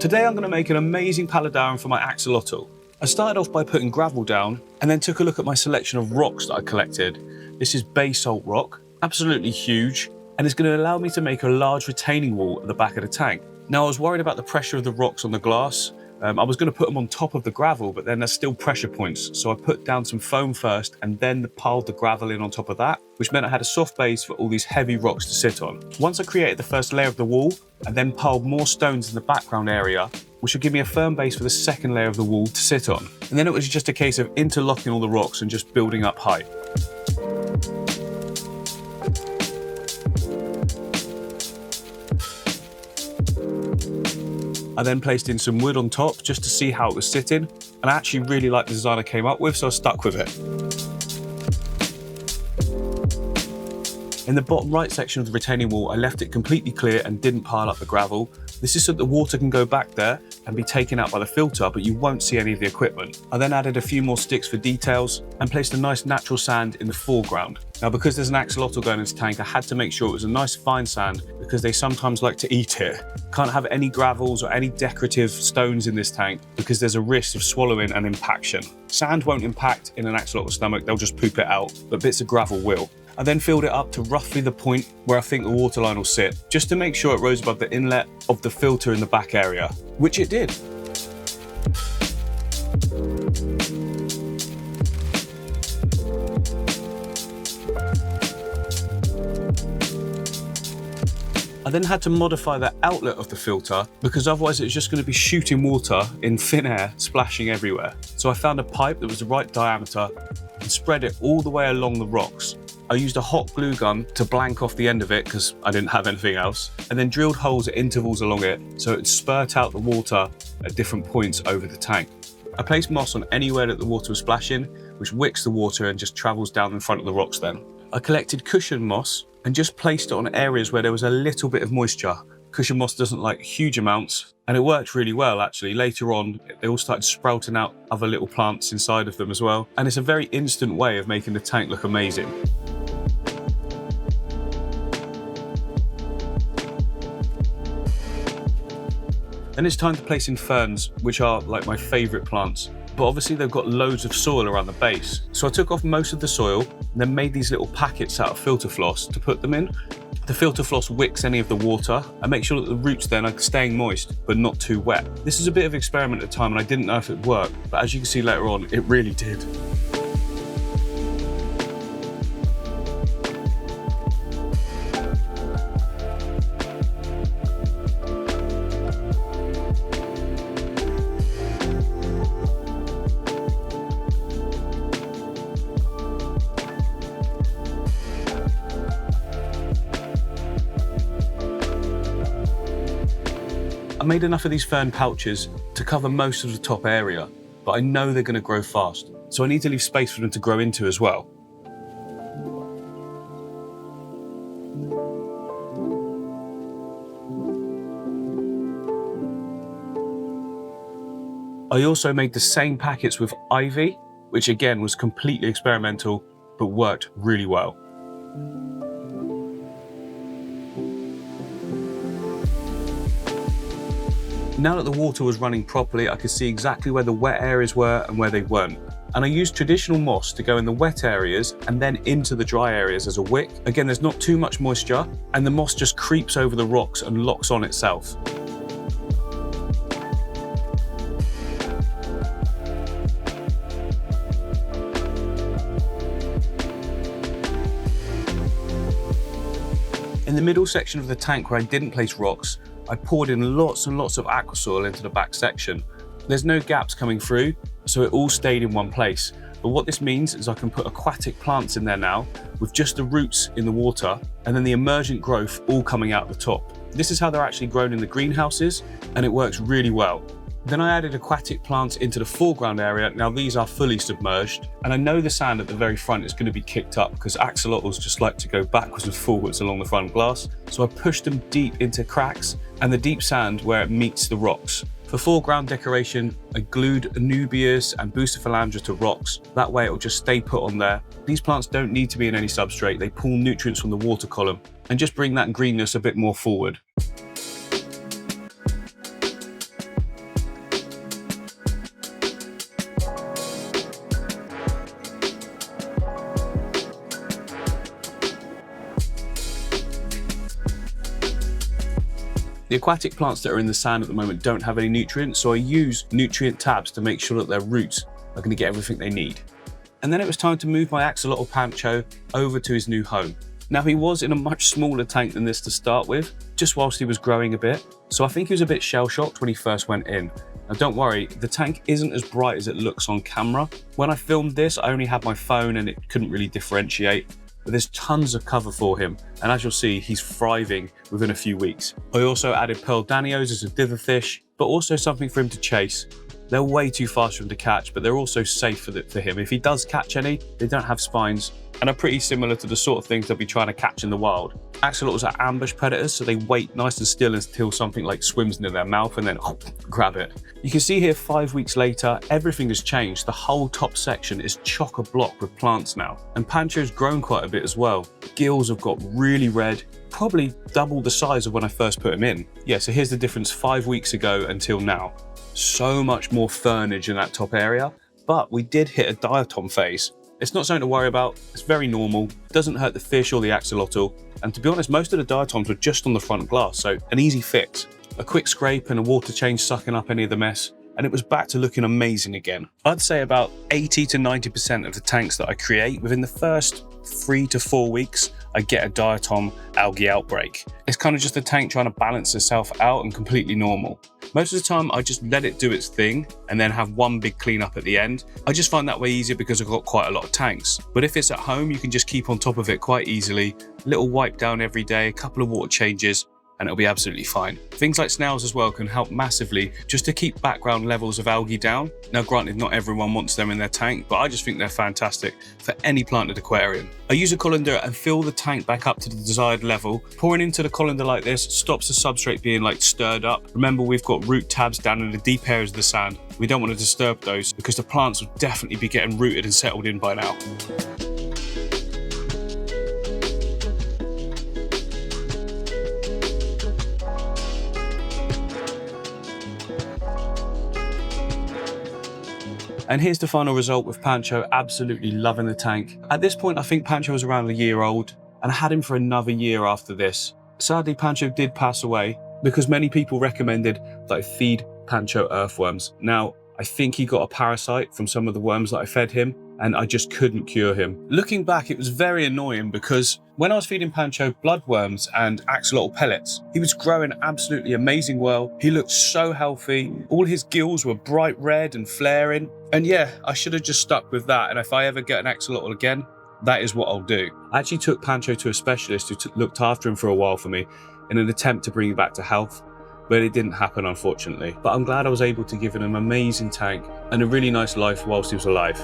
Today I'm going to make an amazing Paludarium for my Axolotl. I started off by putting gravel down and then took a look at my selection of rocks that I collected. This is basalt rock, absolutely huge, and it's going to allow me to make a large retaining wall at the back of the tank. Now I was worried about the pressure of the rocks on the glass. I was going to put them on top of the gravel, but then there's still pressure points. So I put down some foam first and then piled the gravel in on top of that, which meant I had a soft base for all these heavy rocks to sit on. Once I created the first layer of the wall, I then piled more stones in the background area, which would give me a firm base for the second layer of the wall to sit on. And then it was just a case of interlocking all the rocks and just building up height. I then placed in some wood on top just to see how it was sitting, and I actually really liked the design I came up with, so I stuck with it. In the bottom right section of the retaining wall, I left it completely clear and didn't pile up the gravel. This is so that the water can go back there and be taken out by the filter, but you won't see any of the equipment. I then added a few more sticks for details and placed a nice natural sand in the foreground. Now, because there's an axolotl going in this tank, I had to make sure it was a nice fine sand because they sometimes like to eat it. Can't have any gravels or any decorative stones in this tank because there's a risk of swallowing and impaction. Sand won't impact in an axolotl's stomach, they'll just poop it out, but bits of gravel will. I then filled it up to roughly the point where I think the water line will sit, just to make sure it rose above the inlet of the filter in the back area, which it did. I then had to modify the outlet of the filter because otherwise it was just going to be shooting water in thin air, splashing everywhere. So I found a pipe that was the right diameter and spread it all the way along the rocks. I used a hot glue gun to blank off the end of it because I didn't have anything else, and then drilled holes at intervals along it so it would spurt out the water at different points over the tank. I placed moss on anywhere that the water was splashing, which wicks the water and just travels down in front of the rocks then. I collected cushion moss and just placed it on areas where there was a little bit of moisture. Cushion moss doesn't like huge amounts, and it worked really well actually. Later on, they all started sprouting out other little plants inside of them as well, and it's a very instant way of making the tank look amazing. Then it's time to place in ferns, which are like my favourite plants. But obviously they've got loads of soil around the base. So I took off most of the soil and then made these little packets out of filter floss to put them in. The filter floss wicks any of the water and makes sure that the roots then are staying moist but not too wet. This is a bit of experiment at the time and I didn't know if it worked, but as you can see later on, it really did. I made enough of these fern pouches to cover most of the top area, but I know they're going to grow fast, so I need to leave space for them to grow into as well. I also made the same packets with ivy, which again was completely experimental, but worked really well. Now that the water was running properly, I could see exactly where the wet areas were and where they weren't. And I used traditional moss to go in the wet areas and then into the dry areas as a wick. Again, there's not too much moisture, and the moss just creeps over the rocks and locks on itself. In the middle section of the tank where I didn't place rocks, I poured in lots and lots of aqua soil into the back section. There's no gaps coming through, so it all stayed in one place. But what this means is I can put aquatic plants in there now with just the roots in the water and then the emergent growth all coming out the top. This is how they're actually grown in the greenhouses, and it works really well. Then I added aquatic plants into the foreground area. Now these are fully submerged, and I know the sand at the very front is going to be kicked up because axolotls just like to go backwards and forwards along the front glass. So I pushed them deep into cracks and the deep sand where it meets the rocks. For foreground decoration, I glued Anubias and Businesses to rocks. That way it will just stay put on there. These plants don't need to be in any substrate. They pull nutrients from the water column and just bring that greenness a bit more forward. The aquatic plants that are in the sand at the moment don't have any nutrients, so I use nutrient tabs to make sure that their roots are going to get everything they need. And then it was time to move my Axolotl Pancho over to his new home. Now, he was in a much smaller tank than this to start with, just whilst he was growing a bit, so I think he was a bit shell-shocked when he first went in. Now don't worry, the tank isn't as bright as it looks on camera. When I filmed this, I only had my phone and it couldn't really differentiate, but there's tons of cover for him, and as you'll see, he's thriving within a few weeks. I also added pearl danios as a dither fish, but also something for him to chase. They're way too fast for him to catch, but they're also safe for him. If he does catch any, they don't have spines and are pretty similar to the sort of things they'll be trying to catch in the wild. Axolotls are ambush predators, so they wait nice and still until something like swims near their mouth and then grab it. You can see here 5 weeks later, everything has changed. The whole top section is chock-a-block with plants now. And Pancho's grown quite a bit as well. Gills have got really red, probably double the size of when I first put him in. Yeah, so here's the difference 5 weeks ago until now. So much more fernage in that top area, but we did hit a diatom phase. It's not something to worry about, it's very normal, doesn't hurt the fish or the axolotl, and to be honest, most of the diatoms were just on the front glass, so an easy fix. A quick scrape and a water change sucking up any of the mess, and it was back to looking amazing again. I'd say about 80 to 90% of the tanks that I create, within the first 3 to 4 weeks, I get a diatom algae outbreak. It's kind of just the tank trying to balance itself out and completely normal. Most of the time, I just let it do its thing and then have one big cleanup at the end. I just find that way easier because I've got quite a lot of tanks. But if it's at home, you can just keep on top of it quite easily. A little wipe down every day, a couple of water changes, and it'll be absolutely fine. Things like snails as well can help massively just to keep background levels of algae down. Now granted, not everyone wants them in their tank, but I just think they're fantastic for any planted aquarium. I use a colander and fill the tank back up to the desired level. Pouring into the colander like this stops the substrate being stirred up. Remember, we've got root tabs down in the deep areas of the sand. We don't want to disturb those because the plants will definitely be getting rooted and settled in by now. And here's the final result with Pancho absolutely loving the tank. At this point, I think Pancho was around a year old, and I had him for another year after this. Sadly, Pancho did pass away because many people recommended that I feed Pancho earthworms. Now, I think he got a parasite from some of the worms that I fed him, and I just couldn't cure him. Looking back, it was very annoying because when I was feeding Pancho bloodworms and axolotl pellets, he was growing absolutely amazing well. He looked so healthy. All his gills were bright red and flaring. And yeah, I should have just stuck with that. And if I ever get an axolotl again, that is what I'll do. I actually took Pancho to a specialist who looked after him for a while for me in an attempt to bring him back to health. But it didn't happen, unfortunately. But I'm glad I was able to give him an amazing tank and a really nice life whilst he was alive.